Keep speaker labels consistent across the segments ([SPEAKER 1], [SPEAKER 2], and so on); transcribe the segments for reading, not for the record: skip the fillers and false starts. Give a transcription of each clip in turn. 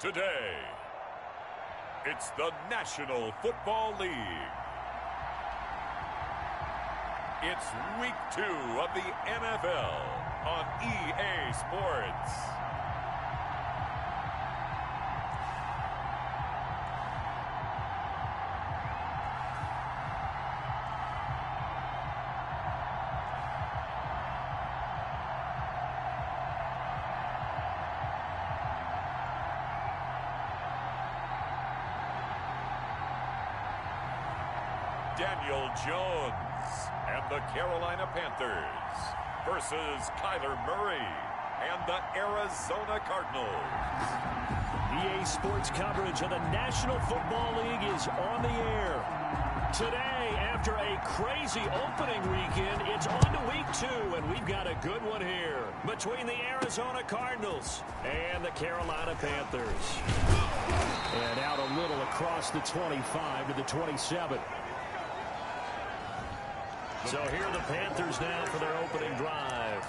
[SPEAKER 1] Today, it's the National Football League. It's Week 2 of the NFL on EA Sports. Daniel Jones and the Carolina Panthers versus Kyler Murray and the Arizona Cardinals.
[SPEAKER 2] EA Sports coverage of the National Football League is on the air. Today, after a crazy opening weekend, it's on to Week 2, and we've got a good one here between the Arizona Cardinals and the Carolina Panthers. And out a little across the 25 to the 27. So here are the Panthers now for their opening drive.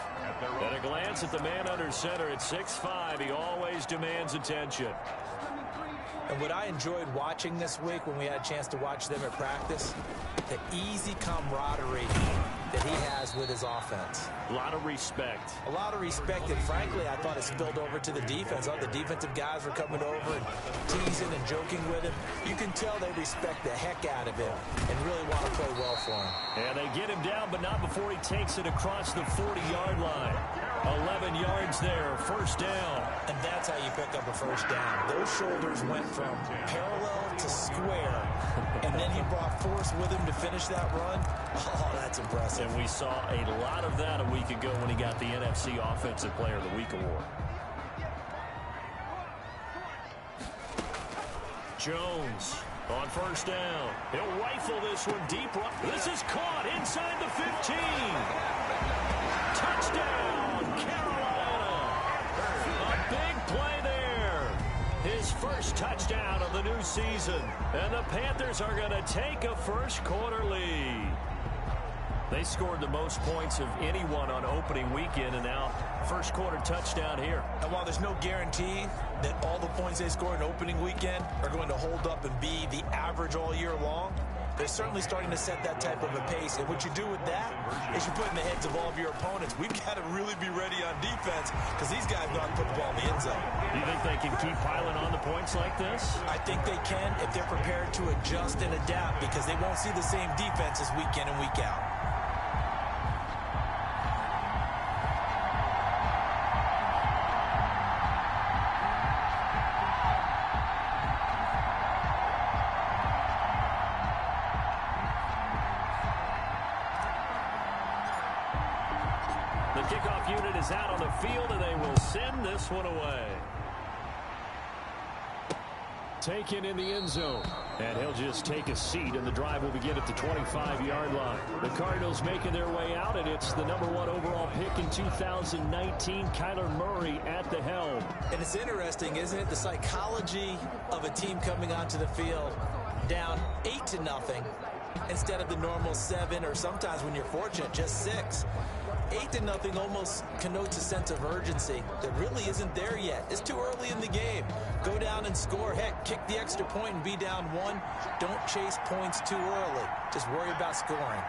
[SPEAKER 2] At a glance at the man under center at 6'5", he always demands attention.
[SPEAKER 3] And what I enjoyed watching this week when we had a chance to watch them at practice, the easy camaraderie that he has with his offense.
[SPEAKER 2] A lot of respect.
[SPEAKER 3] A lot of respect, and frankly, I thought it spilled over to the defense. All the defensive guys were coming over and teasing and joking with him. You can tell they respect the heck out of him and really want to play well for him.
[SPEAKER 2] And they get him down, but not before he takes it across the 40-yard line. 11 yards there, first down.
[SPEAKER 3] And that's how you pick up a first down. Those shoulders went from parallel to square, and then he brought force with him to finish that run. Oh, that's impressive.
[SPEAKER 2] And we saw a lot of that a week ago when he got the NFC Offensive Player of the Week award. Jones on first down. He'll rifle this one deep. This is caught inside the 15. Touchdown, Carolina. A big play there. His first touchdown of the new season. And the Panthers are going to take a first quarter lead. They scored the most points of anyone on opening weekend, and now first quarter touchdown here.
[SPEAKER 3] And while there's no guarantee that all the points they scored in opening weekend are going to hold up and be the average all year long, they're certainly starting to set that type of a pace. And what you do with that is you put in the heads of all of your opponents, we've got to really be ready on defense because these guys know how to put the ball in the end zone.
[SPEAKER 2] Do you think they can keep piling on the points like this?
[SPEAKER 3] I think they can if they're prepared to adjust and adapt, because they won't see the same defenses week in and week out.
[SPEAKER 2] Kickoff unit is out on the field, and they will send this one away. Taken in the end zone. And he'll just take a seat, and the drive will begin at the 25-yard line. The Cardinals making their way out, and it's the number 1 overall pick in 2019, Kyler Murray at the helm.
[SPEAKER 3] And it's interesting, isn't it? The psychology of a team coming onto the field down 8-0 instead of the normal 7, or sometimes when you're fortunate, just 6. 8-0 almost connotes a sense of urgency that really isn't there yet. It's too early in the game. Go down and score. Heck, kick the extra point and be down 1. Don't chase points too early. Just worry about scoring.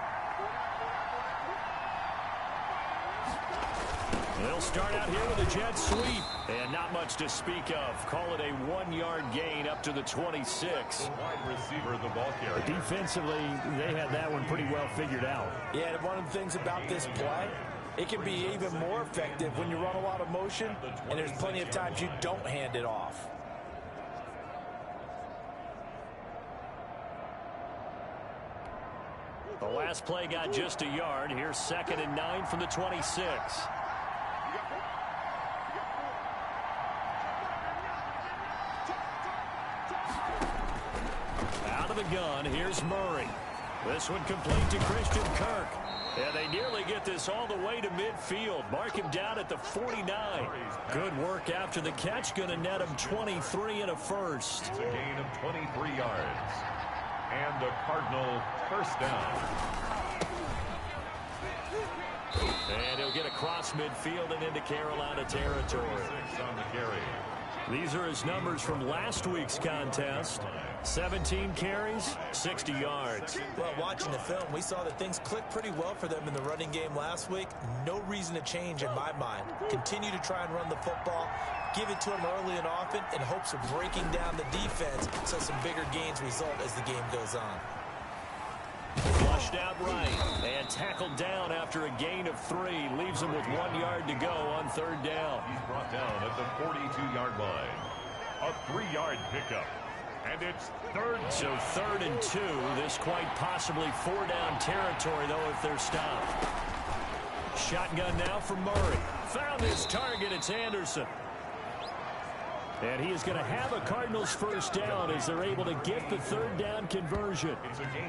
[SPEAKER 2] They'll start out here with a jet sweep. And not much to speak of. Call it a 1-yard gain up to the 26.
[SPEAKER 1] Wide receiver, the ball carrier.
[SPEAKER 2] Defensively, they had that one pretty well figured out.
[SPEAKER 3] Yeah, and one of the things about this play, it can be even more effective when you run a lot of motion, and there's plenty of times you don't hand it off.
[SPEAKER 2] The last play got just a yard. Here's 2nd and 9 from the 26. Out of the gun, here's Murray. This one complete to Christian Kirk. And they nearly get this all the way to midfield. Mark him down at the 49. Good work after the catch. Going to net him 23 and a first.
[SPEAKER 1] It's a gain of 23 yards. And a Cardinal first down.
[SPEAKER 2] And he'll get across midfield and into Carolina territory.
[SPEAKER 1] 6 on the carry.
[SPEAKER 2] These are his numbers from last week's contest. 17 carries, 60 yards.
[SPEAKER 3] Well, watching the film, we saw that things clicked pretty well for them in the running game last week. No reason to change in my mind. Continue to try and run the football, give it to them early and often in hopes of breaking down the defense so some bigger gains result as the game goes on.
[SPEAKER 2] Flushed out right and tackled down after a gain of 3. Leaves him with 1 yard to go on third down.
[SPEAKER 1] He's brought down at the 42-yard line. A 3-yard pickup. And it's third.
[SPEAKER 2] So 3rd and 2. This quite possibly 4-down territory, though, if they're stopped. Shotgun now for Murray. Found his target. It's Anderson. And he is going to have a Cardinals first down as they're able to get the 3rd down conversion.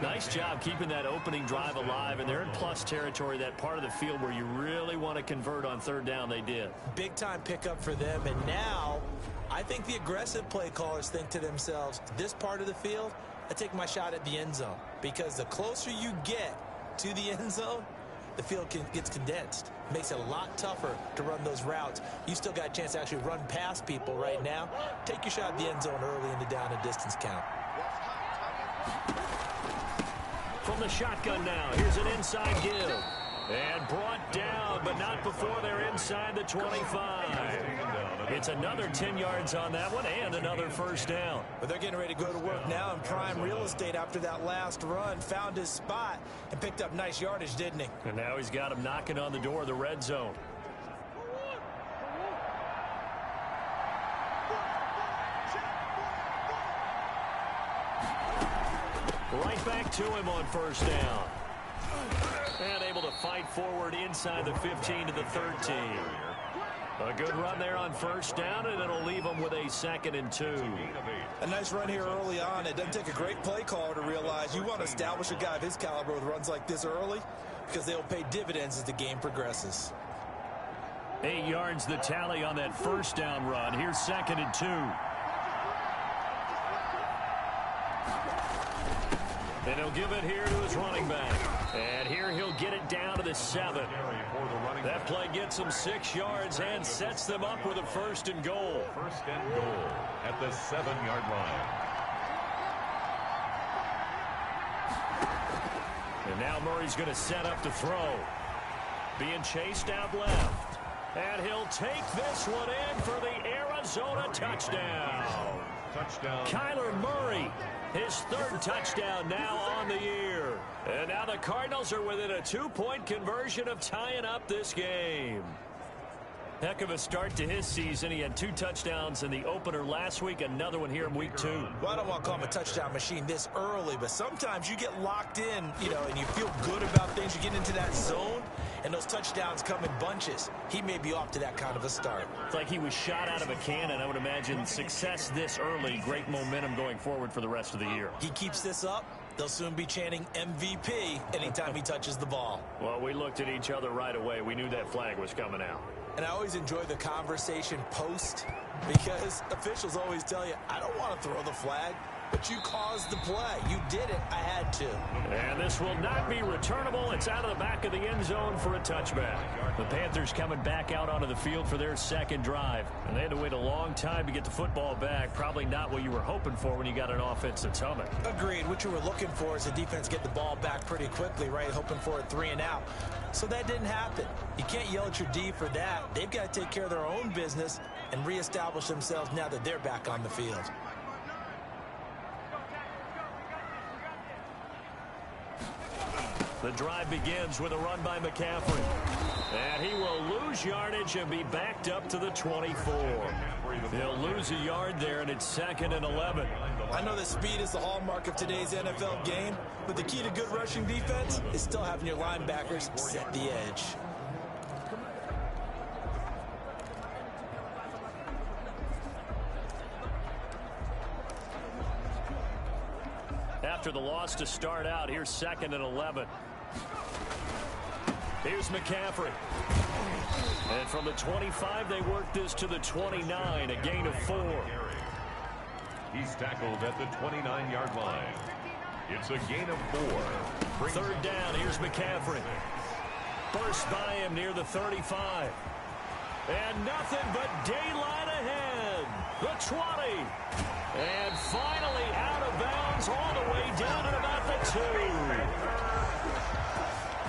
[SPEAKER 2] Nice job keeping that opening drive alive, and they're in plus territory, that part of the field where you really want to convert on 3rd down. They did. Big-time pickup for them, and now I think the aggressive play callers think to themselves, this part of the field, I take my shot at the end zone, because the closer you get to the end zone, the field gets condensed. Makes it a lot tougher to run those routes. You still got a chance to actually run past people right now. Take your shot at the end zone early in the down and distance count. From the shotgun now, here's an inside give. And brought down, but not before they're inside the 25. It's another 10 yards on that one and another first down. But they're getting ready to go to work now in prime real estate after that last run. Found his spot and picked up nice yardage, didn't he? And now he's got him knocking on the door of the red zone. Right back to him on first down. And able to fight forward inside the 15 to the 13. A good run there on first down, and it'll leave them with a 2nd and 2. A nice run here early on. It doesn't take a great play caller to realize you want to establish a guy of his caliber with runs like this early because they'll pay dividends as the game progresses. 8 yards the tally on that first down run. Here's 2nd and 2. And he'll give it here to his running back. And here he'll get it down to the 7. That play gets them 6 yards and sets them up with a 1st and goal.
[SPEAKER 1] 1st and goal at the 7-yard line.
[SPEAKER 2] And now Murray's going to set up to throw. Being chased out left. And he'll take this one in for the Arizona touchdown.
[SPEAKER 1] Touchdown.
[SPEAKER 2] Kyler Murray, his 3rd touchdown now on the year. And now the Cardinals are within a 2-point conversion of tying up this game. Heck of a start to his season. He had 2 touchdowns in the opener last week, another one here in week 2. Well, I don't want to call him a touchdown machine this early, but sometimes you get locked in, and you feel good about things. You get into that zone, and those touchdowns come in bunches. He may be off to that kind of a start. It's like he was shot out of a cannon. I would imagine success this early, great momentum going forward for the rest of the year. He keeps this up, they'll soon be chanting MVP anytime he touches the ball. Well, we looked at each other right away. We knew that flag was coming out. And I always enjoy the conversation post because officials always tell you, I don't want to throw the flag, but you caused the play. You did it. I had to. And this will not be returnable. It's out of the back of the end zone for a touchback. The Panthers coming back out onto the field for their 2nd drive. And they had to wait a long time to get the football back. Probably not what you were hoping for when you got an offense that's humming. Agreed. What you were looking for is the defense get the ball back pretty quickly, right? Hoping for a 3 and out. So that didn't happen. You can't yell at your D for that. They've got to take care of their own business and reestablish themselves now that they're back on the field. The drive begins with a run by McCaffrey. And he will lose yardage and be backed up to the 24. They'll lose a yard there, and it's 2nd and 11. I know that speed is the hallmark of today's NFL game, but the key to good rushing defense is still having your linebackers set the edge. After the loss to start out, here's 2nd and 11. Here's McCaffrey. And from the 25, they work this to the 29, a gain of 4.
[SPEAKER 1] He's tackled at the 29-yard line. It's a gain of 4.
[SPEAKER 2] 3rd down, here's McCaffrey. Burst by him near the 35. And nothing but daylight ahead. The 20. And finally out of bounds all the way down at about the 2.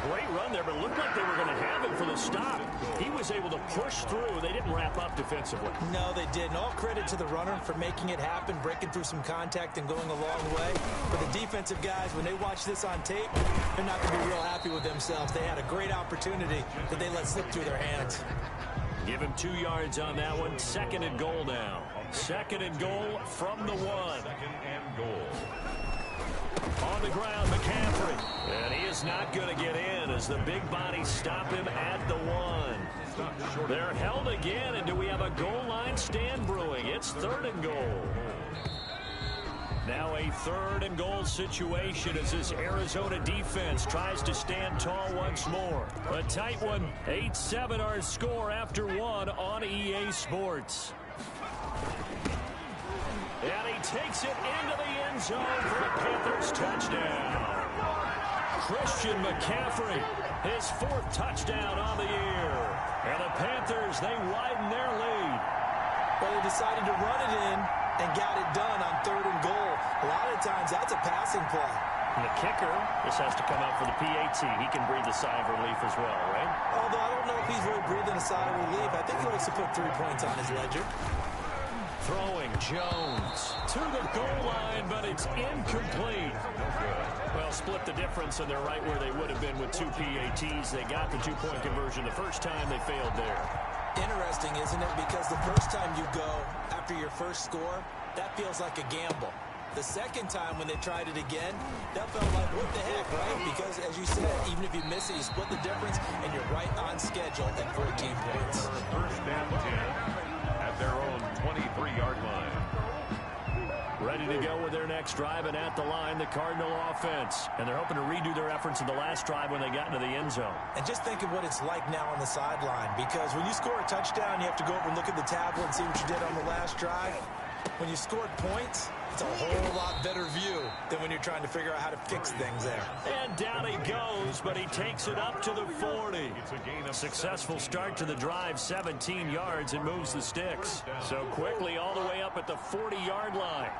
[SPEAKER 2] Great run there, but it looked like they were going to have him for the stop. He was able to push through. They didn't wrap up defensively.
[SPEAKER 3] No, they didn't. All credit to the runner for making it happen, breaking through some contact and going a long way. But the defensive guys, when they watch this on tape, they're not going to be real happy with themselves. They had a great opportunity that they let slip through their hands.
[SPEAKER 2] Give him 2 yards on that one. 2nd and goal now. 2nd and goal from the 1.
[SPEAKER 1] 2nd and goal.
[SPEAKER 2] On the ground, McCaffrey. And he is not going to get in as the big bodies stop him at the 1. They're held again, and do we have a goal line stand brewing? It's 3rd and goal. Now a 3rd and goal situation as this Arizona defense tries to stand tall once more. A tight one, 8-7 our score after 1 on EA Sports. And he takes it into the end zone for a Panthers touchdown. Christian McCaffrey, his 4th touchdown on the year. And the Panthers, they widen their lead.
[SPEAKER 3] Well, they decided to run it in and got it done on 3rd and goal. A lot of times, that's a passing play.
[SPEAKER 2] And the kicker, this has to come out for the PAT. He can breathe a sigh of relief as well, right?
[SPEAKER 3] Although I don't know if he's really breathing a sigh of relief. I think he likes to put 3 points on his ledger.
[SPEAKER 2] Throwing Jones to the goal line, but it's incomplete. Well, split the difference, and they're right where they would have been with 2 PATs. They got the 2-point conversion the first time. They failed there.
[SPEAKER 3] Interesting, isn't it? Because the first time you go after your first score, that feels like a gamble. The second time when they tried it again, that felt like, what the heck, right? Because, as you said, even if you miss it, you split the difference, and you're right on schedule at 14 points.
[SPEAKER 1] First down 10 at their own 23-yard line.
[SPEAKER 2] Ready to go with their next drive, and at the line, the Cardinal offense. And they're hoping to redo their efforts in the last drive when they got into the end zone.
[SPEAKER 3] And just think of what it's like now on the sideline, because when you score a touchdown, you have to go over and look at the tablet and see what you did on the last drive. When you scored points, it's a whole lot better view than when you're trying to figure out how to fix things there.
[SPEAKER 2] And down he goes, but he takes it up to the 40. Successful start to the drive, 17 yards, and moves the sticks. So quickly all the way up at the 40-yard line.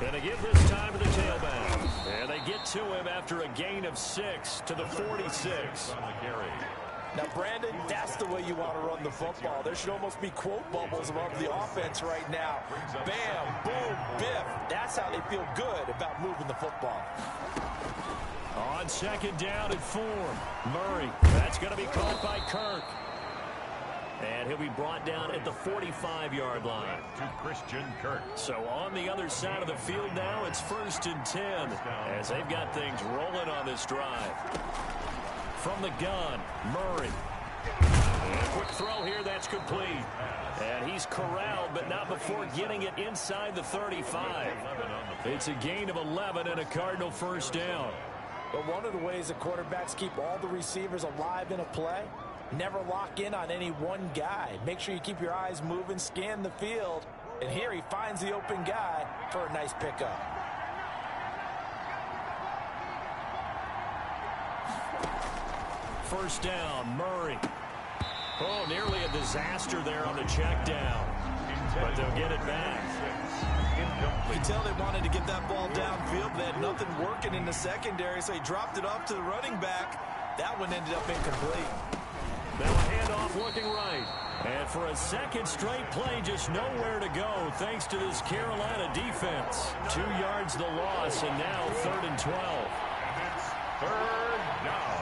[SPEAKER 2] And they give this time to the tailback. And they get to him after a gain of 6 to the 46.
[SPEAKER 3] Now, Brandon, that's the way you want to run the football. There should almost be quote bubbles above the offense right now. Bam, boom, biff. That's how they feel good about moving the football.
[SPEAKER 2] On 2nd down and 4. Murray, that's going to be caught by Kirk. And he'll be brought down at the 45-yard line.
[SPEAKER 1] To Christian Kirk.
[SPEAKER 2] So on the other side of the field now, it's 1st and 10 as they've got things rolling on this drive. From the gun, Murray. And a quick throw here, that's complete. And he's corralled, but not before getting it inside the 35. It's a gain of 11 and a Cardinal first down.
[SPEAKER 3] But one of the ways that quarterbacks keep all the receivers alive in a play, never lock in on any one guy. Make sure you keep your eyes moving, scan the field. And here he finds the open guy for a nice pickup.
[SPEAKER 2] First down, Murray. Oh, nearly a disaster there on the check down. But they'll get it back.
[SPEAKER 3] You can tell they wanted to get that ball downfield. They had nothing working in the secondary, so he dropped it off to the running back. That one ended up incomplete.
[SPEAKER 2] Now a handoff looking right. And for a second straight play, just nowhere to go thanks to this Carolina defense. 2 yards the loss, and now 3rd and 12.
[SPEAKER 1] And it's 3rd down.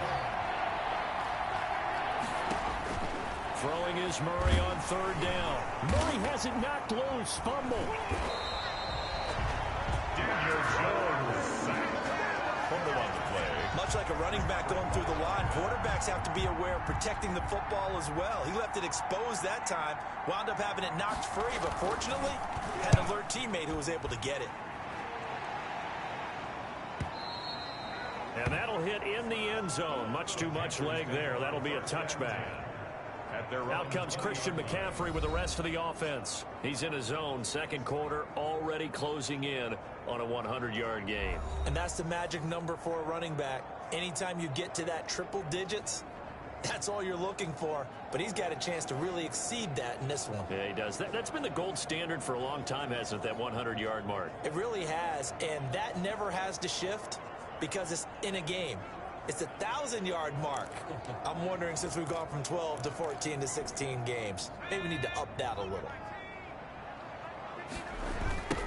[SPEAKER 2] Throwing is Murray on 3rd down. Murray has it knocked loose. Fumble.
[SPEAKER 1] Daniel Jones sacked. Fumble on the play.
[SPEAKER 3] Much like a running back going through the line, quarterbacks have to be aware of protecting the football as well. He left it exposed that time, wound up having it knocked free, but fortunately, had an alert teammate who was able to get it.
[SPEAKER 2] And that'll hit in the end zone. Much too much leg there. That'll be a touchback. Out comes Christian McCaffrey with the rest of the offense. He's in his zone, 2nd quarter, already closing in on a 100-yard gain.
[SPEAKER 3] And that's the magic number for a running back. Anytime you get to that triple digits, That's all you're looking for, but he's got a chance to really exceed that in this one.
[SPEAKER 2] Yeah, he does. That's been the gold standard for a long time, hasn't it, that 100-yard mark?
[SPEAKER 3] It really has, and that never has to shift because it's in a game. It's a 1,000-yard mark. I'm wondering, since we've gone from 12 to 14 to 16 games, maybe we need to up that a little.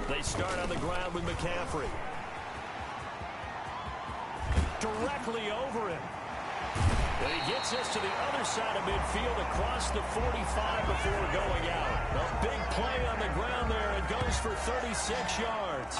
[SPEAKER 2] They start on the ground with McCaffrey. Directly over him. And he gets us to the other side of midfield across the 45 before going out. A big play on the ground there. It goes for 36 yards.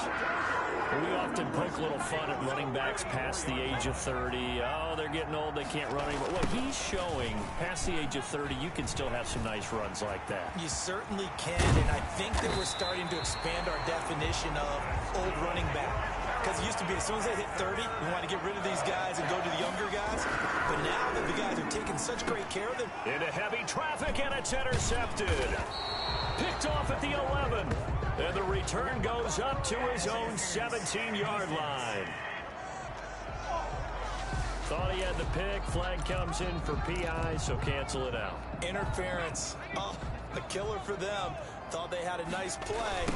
[SPEAKER 2] We often poke a little fun at running backs past the age of 30. Oh, they're getting old, they can't run anymore. What he's showing, past the age of 30, you can still have some nice runs like that.
[SPEAKER 3] You certainly can, and I think that we're starting to expand our definition of old running back. Because it used to be as soon as they hit 30, we want to get rid of these guys and go to the younger guys. But now that the guys are taking such great care of them.
[SPEAKER 2] Into heavy traffic, and it's intercepted. Picked off at the 11. And the return goes up to his own 17-yard line. Thought he had the pick. Flag comes in for PI, so cancel it out.
[SPEAKER 3] Interference. Oh, a killer for them. Thought they had a nice play.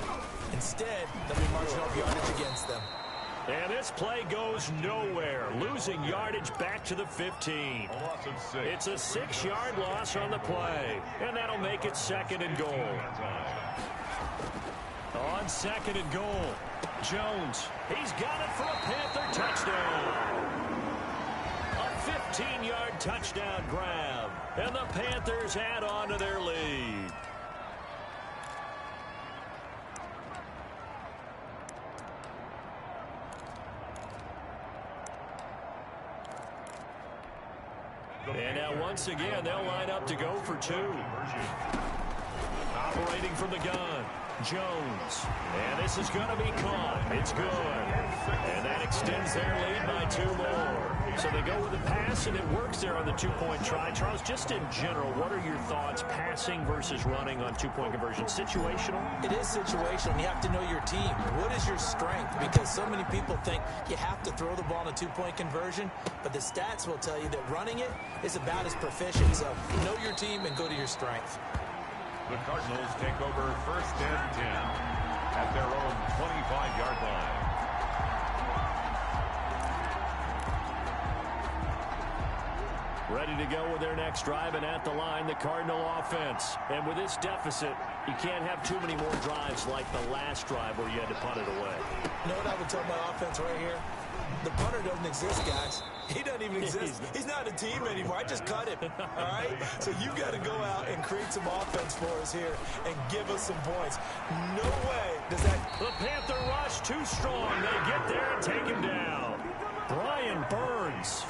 [SPEAKER 3] Instead, they'll be marching off yardage against them.
[SPEAKER 2] And this play goes nowhere. Losing yardage back to the 15. It's a 6-yard loss on the play. And that'll make it 2nd and goal. On 2nd and goal, Jones. He's got it for a Panther touchdown. A 15-yard touchdown grab. And the Panthers add on to their lead. And now once again, they'll line up to go for 2. Operating from the gun, Jones. And this is going to be caught. It's good. And that extends their lead by 2 more. So they go with the pass, and it works there on the 2-point try. Charles, just in general, what are your thoughts passing versus running on 2-point conversion? Situational?
[SPEAKER 3] It is situational. You have to know your team. What is your strength? Because so many people think you have to throw the ball in a 2-point conversion, but the stats will tell you that running it is about as proficient. So know your team and go to your strength.
[SPEAKER 1] The Cardinals take over 1st and 10 at their own 25-yard line.
[SPEAKER 2] Ready to go with their next drive, and at the line, the Cardinal offense. And with this deficit, you can't have too many more drives like the last drive where you had to punt it away.
[SPEAKER 3] You know what I would tell my offense right here? The punter doesn't exist, guys. He doesn't even exist. He's not a team anymore. I just cut him, all right? So you've got to go out and create some offense for us here and give us some points. No way does that...
[SPEAKER 2] The Panther rush too strong. They get there and take him down. Brian Burns.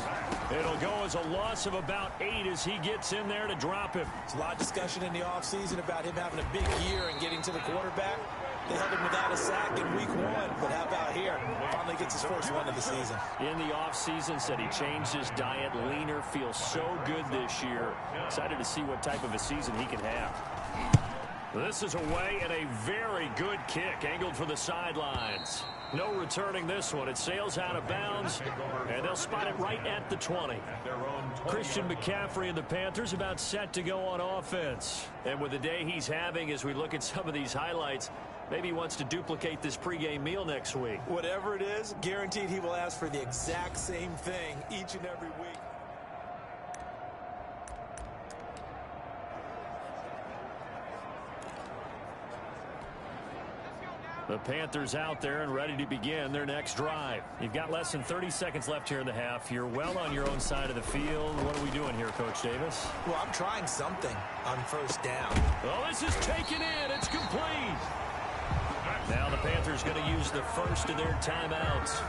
[SPEAKER 2] It'll go as a loss of about 8 as he gets in there to drop him.
[SPEAKER 3] There's a lot of discussion in the offseason about him having a big year and getting to the quarterback. They held him without a sack in week 1, but how about here? Finally gets his first one of the season.
[SPEAKER 2] In the offseason, said he changed his diet, leaner, feels so good this year. Excited to see what type of a season he can have. This is away, and a very good kick angled for the sidelines. No returning this one. It sails out of bounds, and they'll spot it right at the 20. Christian McCaffrey and the Panthers about set to go on offense. And with the day he's having, as we look at some of these highlights, maybe he wants to duplicate this pregame meal next week.
[SPEAKER 3] Whatever it is, guaranteed he will ask for the exact same thing each and every week.
[SPEAKER 2] The Panthers out there and ready to begin their next drive. You've got less than 30 seconds left here in the half. You're well on your own side of the field. What are we doing here, Coach Davis?
[SPEAKER 3] Well, I'm trying something on 1st down.
[SPEAKER 2] Oh, this is taken in. It's complete. Now the Panthers going to use the first of their timeouts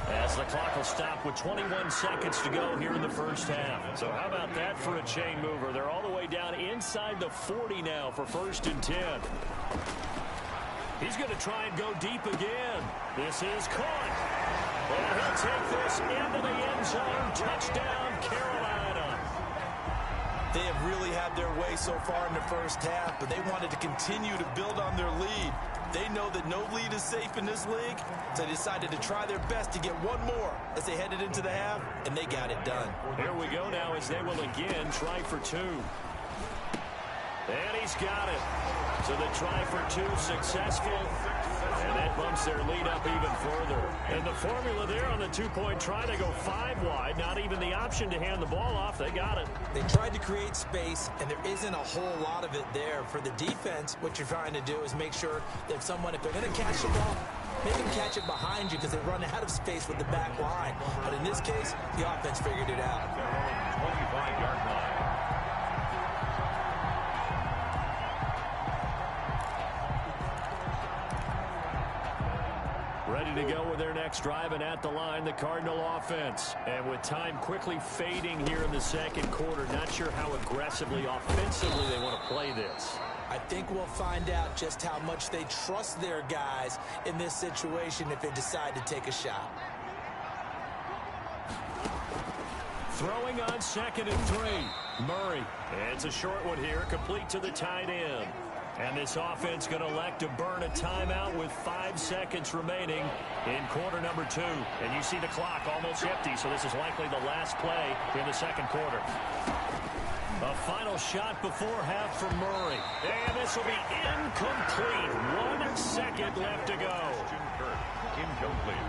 [SPEAKER 2] as the clock will stop with 21 seconds to go here in the first half. So how about that for a chain mover? They're all the way down inside the 40 now for 1st and 10. He's going to try and go deep again. This is caught. And he'll take this into the end zone. Touchdown, Carolina.
[SPEAKER 3] They have really had their way so far in the first half, but they wanted to continue to build on their lead. They know that no lead is safe in this league, so they decided to try their best to get one more as they headed into the half, and they got it done.
[SPEAKER 2] Here we go now as they will again try for two. And he's got it. So the try for two successful. And that bumps their lead up even further. And the formula there on the two-point try, they go 5 wide. Not even the option to hand the ball off. They got it.
[SPEAKER 3] They tried to create space, and there isn't a whole lot of it there. For the defense, what you're trying to do is make sure that if they're going to catch the ball, make them catch it behind you because they run out of space with the back line. But in this case, the offense figured it out.
[SPEAKER 1] 25-yard line.
[SPEAKER 2] Ready to go with their next drive, and at the line, the Cardinal offense. And with time quickly fading here in the second quarter, not sure how aggressively, offensively they want to play this.
[SPEAKER 3] I think we'll find out just how much they trust their guys in this situation if they decide to take a shot.
[SPEAKER 2] Throwing on 2nd and 3. Murray. And it's a short one here, complete to the tight end. And this offense going to elect to burn a timeout with 5 seconds remaining in quarter number 2. And you see the clock almost empty, so this is likely the last play in the second quarter. A final shot before half from Murray. And this will be incomplete. 1 second left to go.
[SPEAKER 1] Incomplete.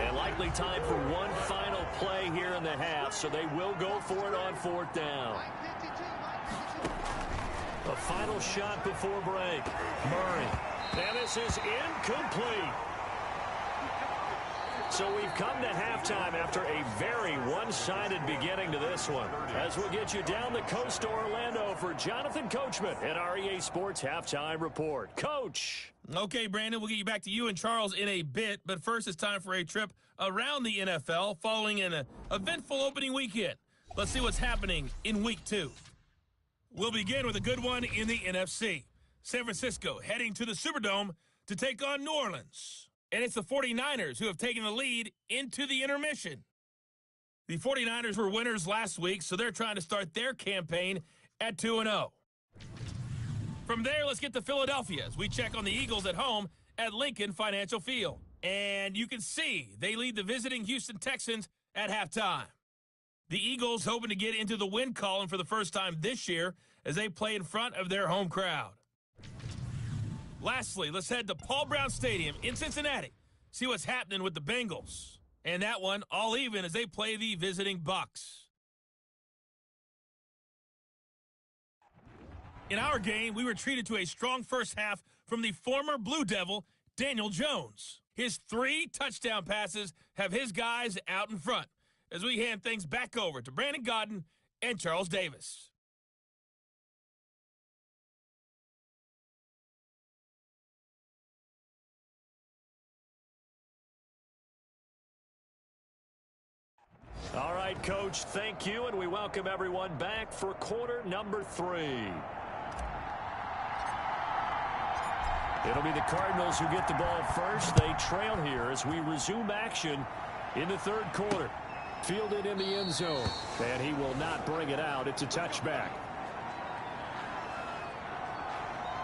[SPEAKER 2] And likely time for one final play here in the half, so they will go for it on 4th down. A final shot before break. Murray. And this is incomplete. So we've come to halftime after a very one-sided beginning to this one. As we'll get you down the coast to Orlando for Jonathan Coachman at our EA Sports Halftime Report. Coach.
[SPEAKER 4] Okay, Brandon, we'll get you back to you and Charles in a bit. But first, it's time for a trip around the NFL following an eventful opening weekend. Let's see what's happening in Week 2. We'll begin with a good one in the NFC. San Francisco heading to the Superdome to take on New Orleans. And it's the 49ers who have taken the lead into the intermission. The 49ers were winners last week, so they're trying to start their campaign at 2-0. From there, let's get to Philadelphia as we check on the Eagles at home at Lincoln Financial Field. And you can see they lead the visiting Houston Texans at halftime. The Eagles hoping to get into the win column for the first time this year as they play in front of their home crowd. Lastly, let's head to Paul Brown Stadium in Cincinnati. See what's happening with the Bengals. And that one all even as they play the visiting Bucs. In our game, we were treated to a strong first half from the former Blue Devil, Daniel Jones. His 3 touchdown passes have his guys out in front as we hand things back over to Brandon Godden and Charles Davis.
[SPEAKER 2] All right, Coach, thank you, and we welcome everyone back for quarter number 3. It'll be the Cardinals who get the ball first. They trail here as we resume action in the third quarter. Fielded in the end zone, and he will not bring it out. It's a touchback.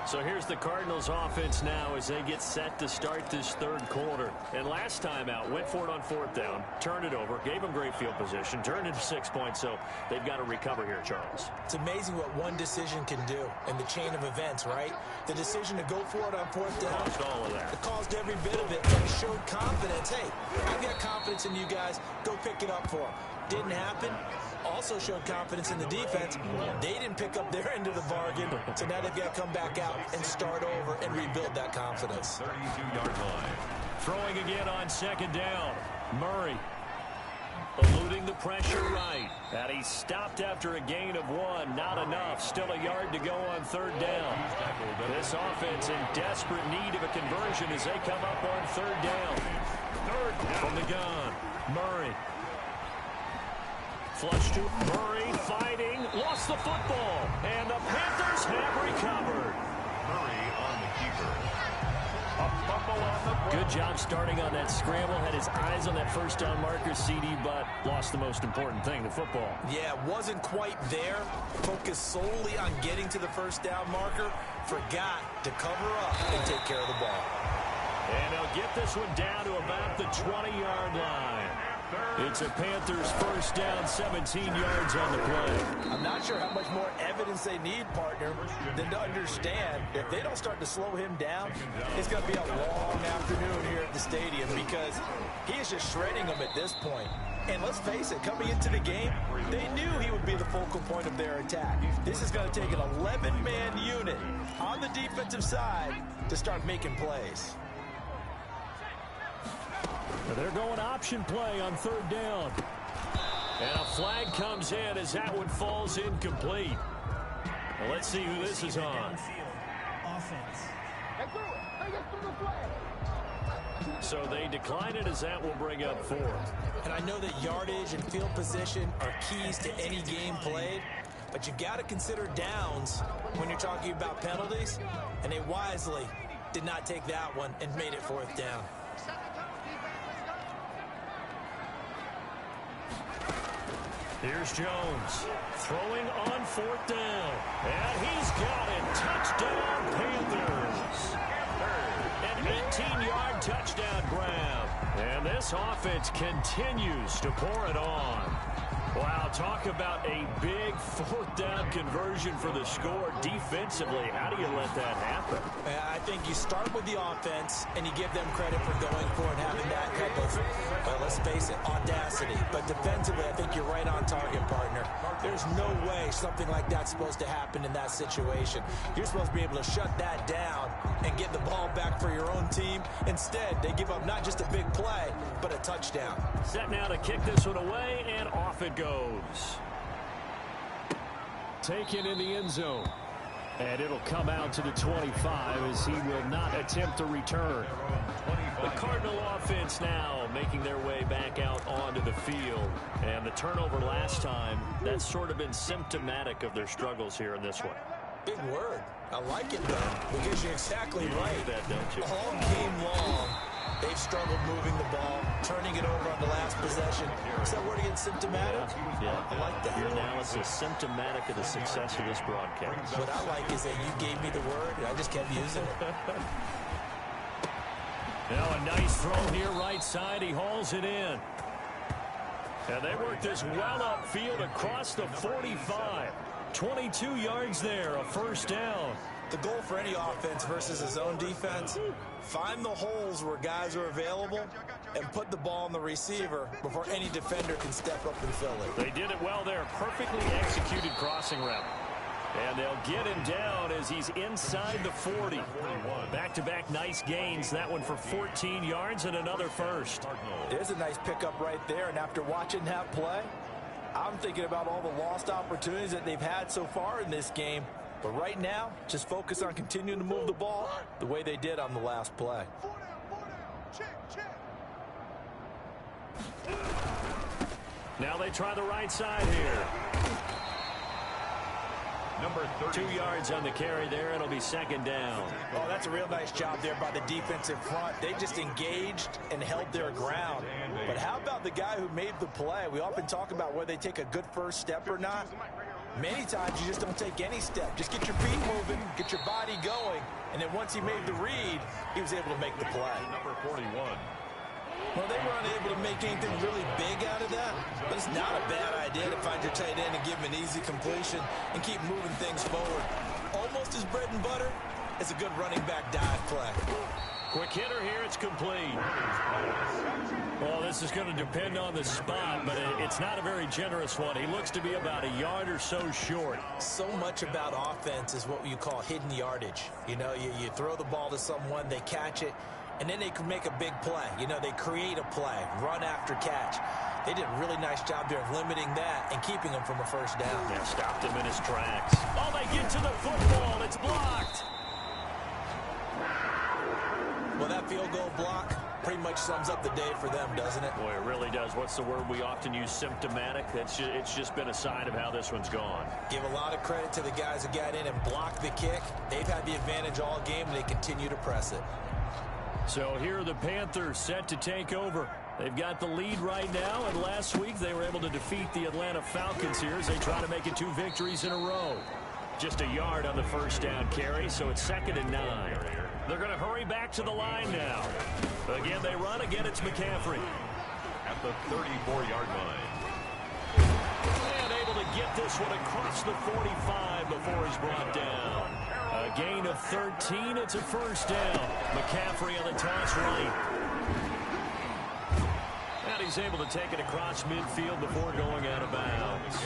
[SPEAKER 2] So here's the Cardinals offense now as they get set to start this third quarter. And last time out, went for it on 4th down, turned it over, gave them great field position, turned into 6 points, so they've got to recover here, Charles.
[SPEAKER 3] It's amazing what one decision can do in the chain of events, right? The decision to go for it on 4th down.
[SPEAKER 2] Caused all of that.
[SPEAKER 3] It caused every bit of it, but it showed confidence. Hey, I've got confidence in you guys. Go pick it up for them. Didn't happen. Also showed confidence in the defense. They didn't pick up their end of the bargain, so now they've got to come back out and start over and rebuild that confidence.
[SPEAKER 1] 32-yard line.
[SPEAKER 2] Throwing again on 2nd down. Murray eluding the pressure right. And he stopped after a gain of 1. Not enough. Still a yard to go on 3rd down. This offense in desperate need of a conversion as they come up on 3rd down. From the gun. Murray. Flush to Murray, fighting, lost the football, and the Panthers have recovered.
[SPEAKER 1] Murray on the keeper.
[SPEAKER 2] Good job starting on that scramble. Had his eyes on that first down marker, CD, but lost the most important thing, the football.
[SPEAKER 3] Yeah, wasn't quite there. Focused solely on getting to the first down marker. Forgot to cover up and take care of the ball.
[SPEAKER 2] And they'll get this one down to about the 20-yard line. It's a Panthers first down, 17 yards on the play.
[SPEAKER 3] I'm not sure how much more evidence they need, partner, than to understand if they don't start to slow him down, it's going to be a long afternoon here at the stadium because he is just shredding them at this point. And let's face it, coming into the game, they knew he would be the focal point of their attack. This is going to take an 11-man unit on the defensive side to start making plays.
[SPEAKER 2] They're going option play on third down. And a flag comes in as that one falls incomplete. Well, let's see who this is on. So they decline it as that will bring up fourth.
[SPEAKER 3] And I know that yardage and field position are keys to any game played, but you got to consider downs when you're talking about penalties. And they wisely did not take that one and made it fourth down.
[SPEAKER 2] Here's Jones throwing on fourth down. And he's got it. Touchdown, Panthers. An 18-yard touchdown grab. And this offense continues to pour it on. Wow, talk about a big fourth down conversion for the score defensively. How do you let that happen?
[SPEAKER 3] I think you start with the offense and you give them credit for going for it, having that type of, well, let's face it, audacity. But defensively, I think you're right on target, partner. There's no way something like that's supposed to happen in that situation. You're supposed to be able to shut that down and get the ball back for your own team. Instead, they give up not just a big play, but a touchdown.
[SPEAKER 2] Set now to kick this one away, and off it goes. Taken in the end zone. And it'll come out to the 25 as he will not attempt to return. The Cardinal offense now making their way back out onto the field. And the turnover last time, that's sort of been symptomatic of their struggles here in this one.
[SPEAKER 3] Big word. I like it, though, because you're exactly right.
[SPEAKER 2] That, don't you?
[SPEAKER 3] All game long, they've struggled moving the ball, turning it over on the last possession. Is that word again, symptomatic?
[SPEAKER 2] Yeah.
[SPEAKER 3] I like that.
[SPEAKER 2] Your analysis symptomatic of the success of this broadcast.
[SPEAKER 3] What I like is that you gave me the word, and I just kept using it.
[SPEAKER 2] Now a nice throw near right side. He hauls it in. And they work this well upfield across the 45. 22 yards there, a first down.
[SPEAKER 3] The goal for any offense versus a zone defense, find the holes where guys are available and put the ball on the receiver before any defender can step up and fill it.
[SPEAKER 2] They did it well there. Perfectly executed crossing route. And they'll get him down as he's inside the 40. Back-to-back nice gains. That one for 14 yards and another first.
[SPEAKER 3] There's a nice pickup right there, and after watching that play, I'm thinking about all the lost opportunities that they've had so far in this game. But right now, just focus on continuing to move the ball the way they did on the last play.
[SPEAKER 2] Now they try the right side here.
[SPEAKER 1] Number 30.
[SPEAKER 2] 2 yards on the carry there. It'll be second down.
[SPEAKER 3] Oh, that's a real nice job there by the defensive front. They just engaged and held their ground. But how about the guy who made the play? We often talk about whether they take a good first step or not. Many times you just don't take any step. Just get your feet moving, get your body going, and then once he made the read, he was able to make the play.
[SPEAKER 1] Number 41.
[SPEAKER 3] Well, they were unable to make anything really big out of that, but it's not a bad idea to find your tight end and give him an easy completion and keep moving things forward. Almost as bread and butter as a good running back dive play.
[SPEAKER 2] Quick hitter here, it's complete. Well, this is going to depend on the spot, but it's not a very generous one. He looks to be about a yard or so short.
[SPEAKER 3] So much about offense is what you call hidden yardage. You know, you throw the ball to someone, they catch it, and then they can make a big play. You know, they create a play, run after catch. They did a really nice job there of limiting that and keeping him from a first down.
[SPEAKER 2] Yeah, stopped him in his tracks. Oh, they get to the football. It's blocked.
[SPEAKER 3] Well, that field goal block pretty much sums up the day for them, doesn't it?
[SPEAKER 2] Boy, it really does. What's the word we often use? Symptomatic. It's just been a sign of how this one's gone.
[SPEAKER 3] Give a lot of credit to the guys who got in and blocked the kick. They've had the advantage all game, and they continue to press it.
[SPEAKER 2] So here are the Panthers set to take over. They've got the lead right now, and last week they were able to defeat the Atlanta Falcons here as they try to make it 2 victories in a row. Just a yard on the first down carry, so it's 2nd and 9. They're going to hurry back to the line now. Again, they run. Again, it's McCaffrey.
[SPEAKER 1] At the 34-yard line.
[SPEAKER 2] And able to get this one across the 45 before he's brought down. A gain of 13. It's a first down. McCaffrey on the toss right. And he's able to take it across midfield before going out of bounds.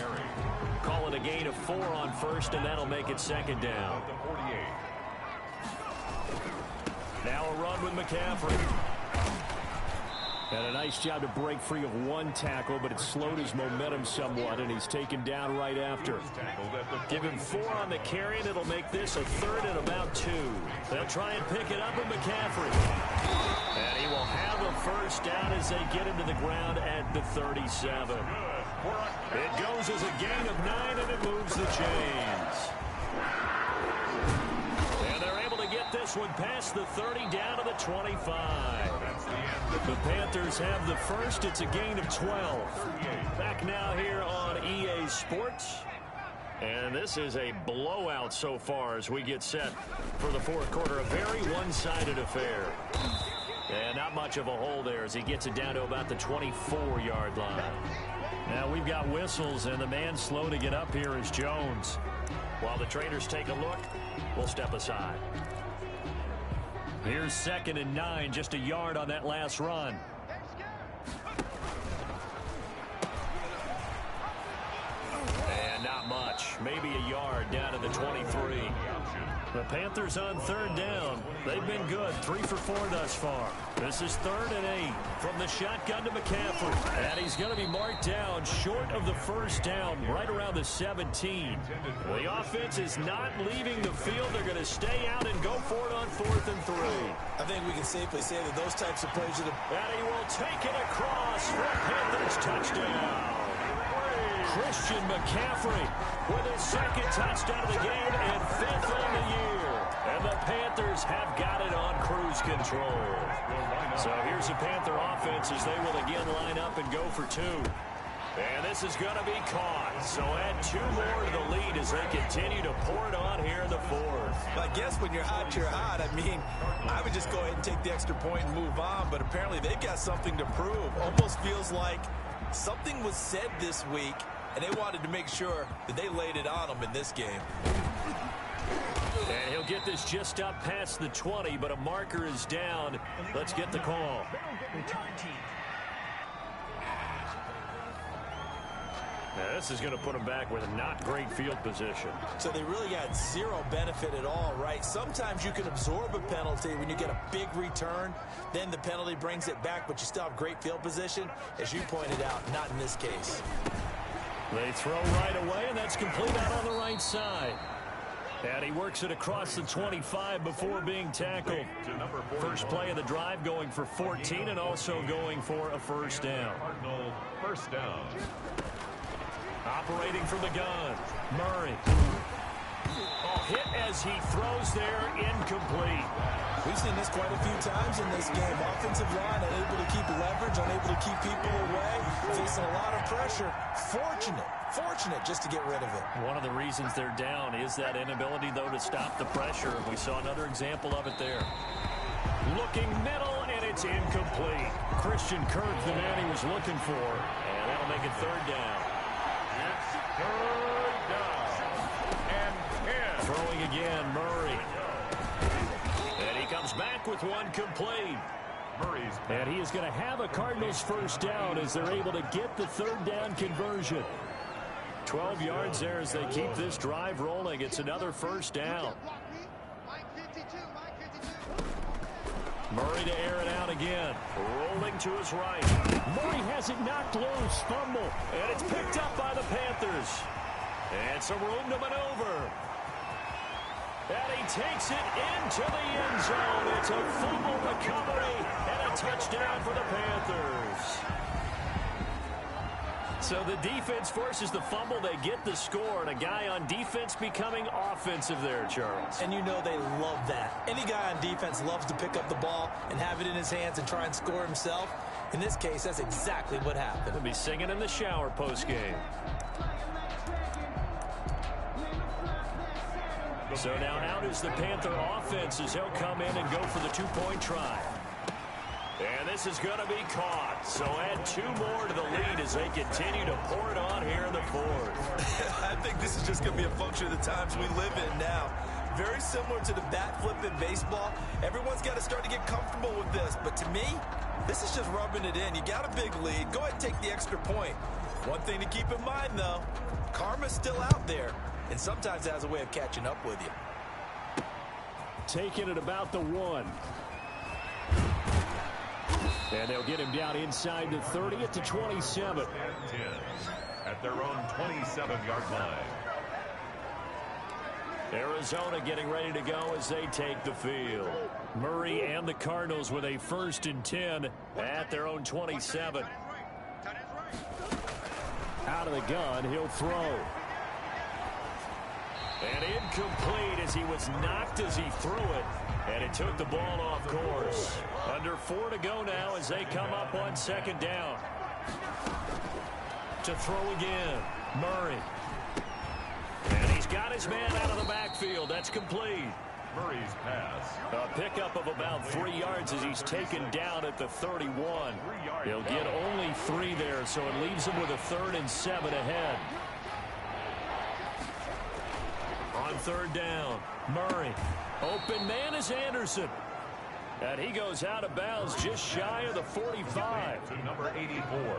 [SPEAKER 2] Call it a gain of 4 on first, and that'll make it 2nd down. Now a run with McCaffrey. And a nice job to break free of 1 tackle, but it slowed his momentum somewhat, and he's taken down right after. Give him 4 on the carry, and it'll make this a 3rd and about 2. They'll try and pick it up with McCaffrey. And he will have a first down as they get him to the ground at the 37. It goes as a gain of 9, and it moves the chains. And they're able to get this one past the 30 down to the 25. The Panthers have the first. It's a gain of 12. Back now here on EA Sports. And this is a blowout so far as we get set for the 4th quarter. A very one-sided affair. And not much of a hole there as he gets it down to about the 24-yard line. Now we've got whistles, and the man slow to get up here is Jones. While the traders take a look, we'll step aside. Here's 2nd and 9, just a yard on that last run. And not much, maybe a yard down to the 23. The Panthers on 3rd down. They've been good, 3 for 4 thus far. This is 3rd and 8 from the shotgun to McCaffrey. And he's going to be marked down short of the first down, right around the 17. The offense is not leaving the field. They're going to stay out and go for it on 4th and 3.
[SPEAKER 3] I think we can safely say that those types of plays are the...
[SPEAKER 2] And he will take it across for a Panthers touchdown. Christian McCaffrey with his 2nd touchdown of the game and 5th on the year. And the Panthers have got it on cruise control. So here's the Panther offense as they will again line up and go for 2. And this is going to be caught. So add 2 more to the lead as they continue to pour it on here in the 4th.
[SPEAKER 3] I guess when you're hot, you're hot. I mean, I would just go ahead and take the extra point and move on, but apparently they've got something to prove. Almost feels like something was said this week, and they wanted to make sure that they laid it on them in this game.
[SPEAKER 2] And he'll get this just up past the 20, but a marker is down. Let's get the call. Now, this is going to put him back with a not great field position.
[SPEAKER 3] So they really got 0 benefit at all, right? Sometimes you can absorb a penalty when you get a big return. Then the penalty brings it back, but you still have great field position. As you pointed out, not in this case.
[SPEAKER 2] They throw right away, and that's complete out on the right side. And he works it across the 25 before being tackled. First play of the drive going for 14 and also going for a first down.
[SPEAKER 1] Cardinal first down.
[SPEAKER 2] Operating from the gun, Murray. Hit as he throws there, incomplete.
[SPEAKER 3] We've seen this quite a few times in this game. Offensive line unable to keep leverage, unable to keep people away, facing a lot of pressure. Fortunate just to get rid of it.
[SPEAKER 2] One of the reasons they're down is that inability, though, to stop the pressure. We saw another example of it there. Looking middle, and it's incomplete. Christian Kirk, the man he was looking for, and that'll make it 3rd down.
[SPEAKER 1] It's 3rd down. And 10.
[SPEAKER 2] Throwing again, Murray. And he comes back with one complete. And he is going to have a Cardinals first down as they're able to get the 3rd down conversion. 12 yards there as they keep this drive rolling. It's another first down. Murray to air it out again. Rolling to his right. Murray has it knocked loose. Fumble. And it's picked up by the Panthers. And some room to maneuver. And he takes it into the end zone. It's a fumble recovery and a touchdown for the Panthers. So the defense forces the fumble. They get the score, and a guy on defense becoming offensive there, Charles.
[SPEAKER 3] And you know they love that. Any guy on defense loves to pick up the ball and have it in his hands and try and score himself. In this case, that's exactly what happened.
[SPEAKER 2] He'll be singing in the shower post-game. So now out is the Panther offense as he'll come in and go for the two-point try. And this is going to be caught. So add 2 more to the lead as they continue to pour it on here in the fourth.
[SPEAKER 3] I think this is just going to be a function of the times we live in now. Very similar to the bat flip in baseball. Everyone's got to start to get comfortable with this. But to me, this is just rubbing it in. You got a big lead. Go ahead and take the extra point. One thing to keep in mind, though, karma's still out there. And sometimes it has a way of catching up with you.
[SPEAKER 2] Taking it about the 1. And they'll get him down inside the 30 at the 27.
[SPEAKER 1] 10 at their own 27-yard line.
[SPEAKER 2] Arizona getting ready to go as they take the field. Murray and the Cardinals with a 1st and 10 at their own 27. Out of the gun, he'll throw. And incomplete as he was knocked as he threw it. And it took the ball off course. Under 4 to go now as they come up on 2nd down. To throw again, Murray. And he's got his man out of the backfield. That's complete.
[SPEAKER 1] Murray's pass.
[SPEAKER 2] A pickup of about 3 yards as he's taken down at the 31. He'll get only 3 there, so it leaves him with a 3rd and 7 ahead. On 3rd down, Murray. Open man is Anderson. And he goes out of bounds just shy of the 45.
[SPEAKER 1] To number 84.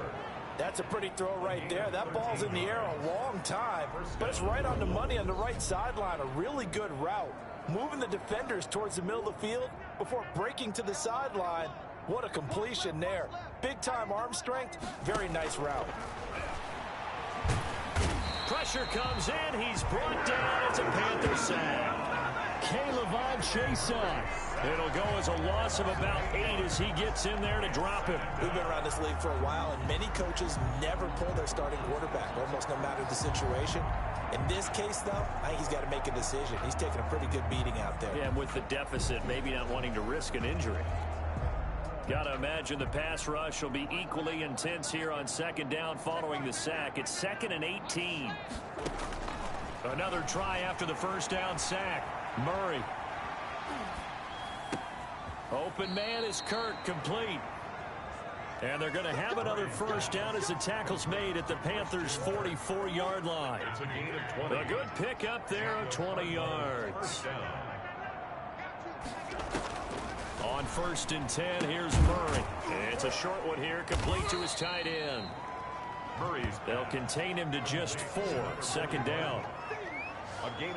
[SPEAKER 3] That's a pretty throw right there. That ball's in the air a long time, but it's right on the money on the right sideline. A really good route. Moving the defenders towards the middle of the field before breaking to the sideline. What a completion there. Big-time arm strength. Very nice route.
[SPEAKER 2] Pressure comes in. He's brought down. It's a Panther sack. K'Lavon Chaisson. It'll go as a loss of about 8 as he gets in there to drop him.
[SPEAKER 3] We've been around this league for a while, and many coaches never pull their starting quarterback, almost no matter the situation. In this case, though, I think he's got to make a decision. He's taking a pretty good beating out there.
[SPEAKER 2] Yeah, and with the deficit, maybe not wanting to risk an injury. Got to imagine the pass rush will be equally intense here on 2nd down following the sack. It's 2nd and 18. Another try after the 1st down sack. Murray. Open man is Kirk, complete. And they're going to have another 1st down as the tackle's made at the Panthers' 44-yard line.
[SPEAKER 1] It's a gain of 20.
[SPEAKER 2] A good pickup there of 20 yards. On 1st and 10, here's Murray. It's a short one here, complete to his tight end. They'll contain him to just 4. 2nd down.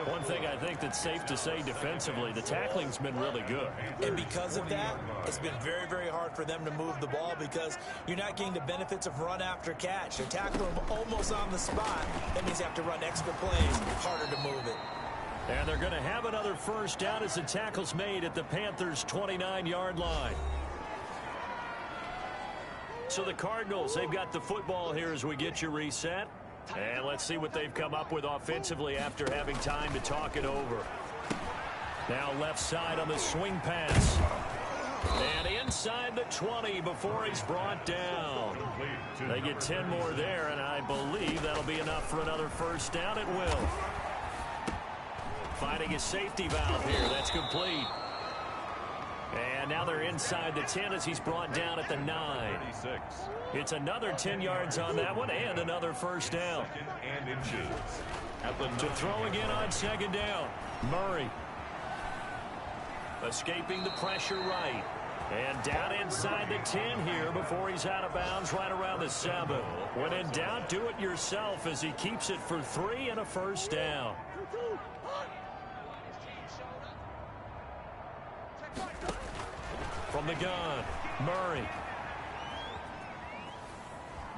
[SPEAKER 2] One thing I think that's safe to say defensively, the tackling's been really good.
[SPEAKER 3] And because of that, it's been very, very hard for them to move the ball because you're not getting the benefits of run after catch. They're tackling them almost on the spot. That means they have to run extra plays, harder to move it.
[SPEAKER 2] And they're going to have another 1st down as the tackle's made at the Panthers' 29-yard line. So the Cardinals, they've got the football here as we get you reset. And let's see what they've come up with offensively after having time to talk it over. Now left side on the swing pass. And inside the 20 before he's brought down. They get 10 more there, and I believe that'll be enough for another 1st down. It will. Finding a safety valve here. That's complete. And now they're inside the 10 as he's brought down at the 9. It's another 10 yards on that one and another 1st down.
[SPEAKER 1] And inches.
[SPEAKER 2] To throw again on 2nd down. Murray. Escaping the pressure right. And down inside the 10 here before he's out of bounds right around the 7. When in doubt, do it yourself as he keeps it for 3 and a 1st down. From the gun, Murray.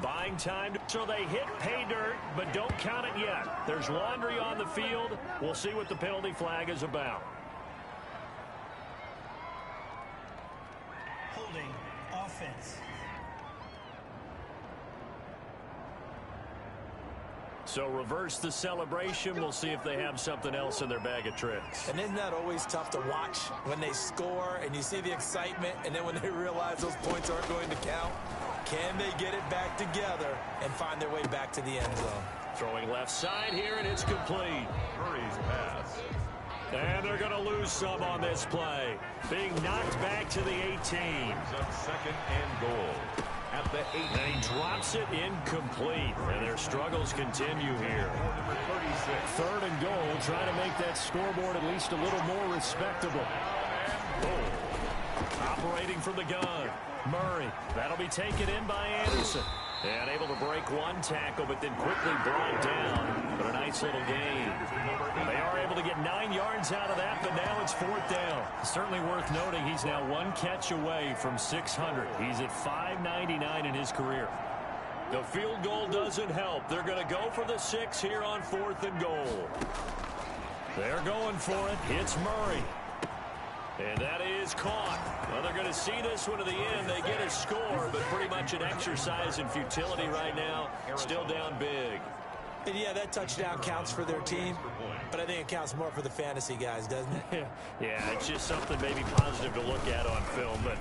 [SPEAKER 2] Buying time, so they hit pay dirt, but don't count it yet. There's laundry on the field. We'll see what the penalty flag is about.
[SPEAKER 5] Holding offense.
[SPEAKER 2] So reverse the celebration. We'll see if they have something else in their bag of tricks.
[SPEAKER 3] And isn't that always tough to watch when they score and you see the excitement, and then when they realize those points aren't going to count? Can they get it back together and find their way back to the end zone?
[SPEAKER 2] Throwing left side here, and it's complete.
[SPEAKER 1] Murray's pass.
[SPEAKER 2] And they're going to lose some on this play. Being knocked back to the 18.
[SPEAKER 1] Up second and goal at the 8.
[SPEAKER 2] And he drops it incomplete. And their struggles continue here.
[SPEAKER 1] Number 36.
[SPEAKER 2] Third and goal, trying to make that scoreboard at least a little more respectable. Operating from the gun. Murray. That'll be taken in by Anderson. And able to break one tackle, but then quickly brought down. But a nice little gain. They are able to get 9 yards out of that, but now it's 4th down. Certainly worth noting he's now 1 catch away from 600. He's at 599 in his career. The field goal doesn't help. They're going to go for the 6 here on 4th and goal. They're going for it. It's Murray. And that is caught. Well, they're going to see this one to the end. They get a score, but pretty much an exercise in futility right now. Still down big.
[SPEAKER 3] And yeah, that touchdown counts for their team, but I think it counts more for the fantasy guys, doesn't it?
[SPEAKER 2] Yeah, it's just something maybe positive to look at on film, but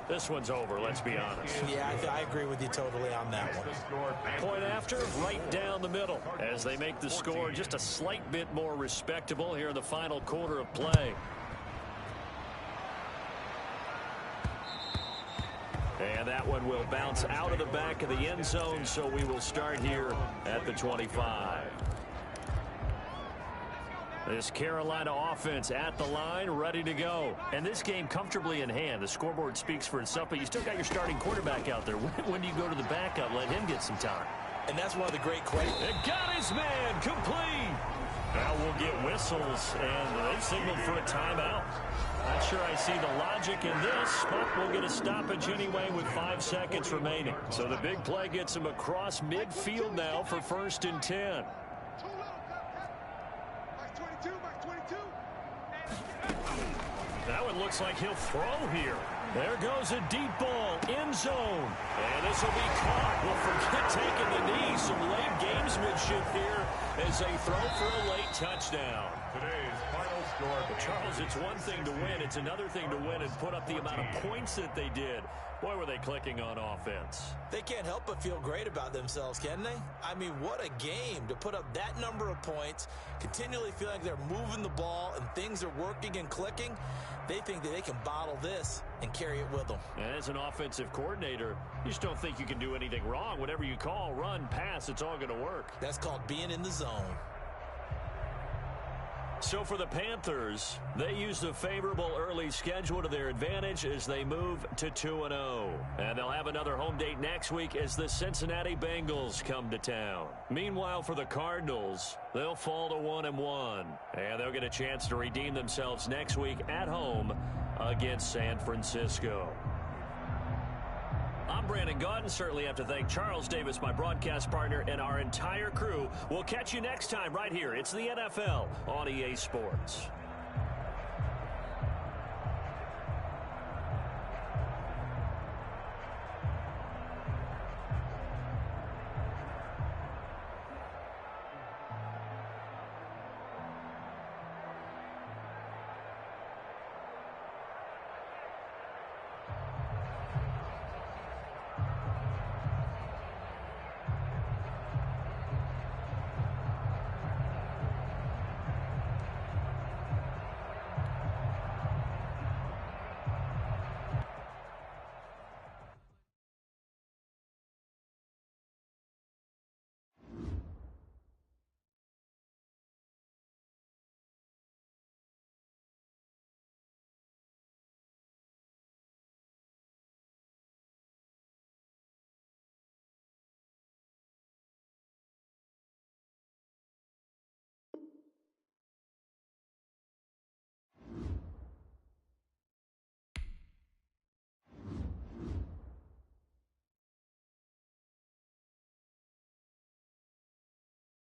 [SPEAKER 2] this one's over, let's be honest.
[SPEAKER 3] Yeah, I agree with you totally on that one.
[SPEAKER 2] Point after, right down the middle, as they make the score just a slight bit more respectable here in the final quarter of play. And that one will bounce out of the back of the end zone, so we will start here at the 25. This Carolina offense at the line, ready to go. And this game comfortably in hand. The scoreboard speaks for itself, but you still got your starting quarterback out there. When do you go to the backup? Let him get some time.
[SPEAKER 3] And that's one of the great questions.
[SPEAKER 2] It got his man complete. Now we'll get whistles, and they've signaled for a timeout. Not sure I see the logic in this, but we'll get a stoppage anyway with 5 seconds remaining. So the big play gets him across midfield now for 1st and 10. Now it looks like he'll throw here. There goes a deep ball, end zone. And this will be caught. Well, forget taking the knee. Some late gamesmanship here as they throw for a late touchdown.
[SPEAKER 1] Today's final score.
[SPEAKER 2] But Charles, it's one thing to win. It's another thing to win and put up the amount of points that they did. Boy, were they clicking on offense.
[SPEAKER 3] They can't help but feel great about themselves, can they? I mean, what a game to put up that number of points, continually feel like they're moving the ball and things are working and clicking. They think that they can bottle this and carry it with them.
[SPEAKER 2] And as an offensive coordinator, you just don't think you can do anything wrong. Whatever you call, run, pass, it's all going to work.
[SPEAKER 3] That's called being in the zone.
[SPEAKER 2] So for the Panthers, they use the favorable early schedule to their advantage as they move to 2-0. And they'll have another home date next week as the Cincinnati Bengals come to town. Meanwhile, for the Cardinals, they'll fall to 1-1. And they'll get a chance to redeem themselves next week at home against San Francisco. I'm Brandon Gaudin. Certainly have to thank Charles Davis, my broadcast partner, and our entire crew. We'll catch you next time right here. It's the NFL on EA Sports.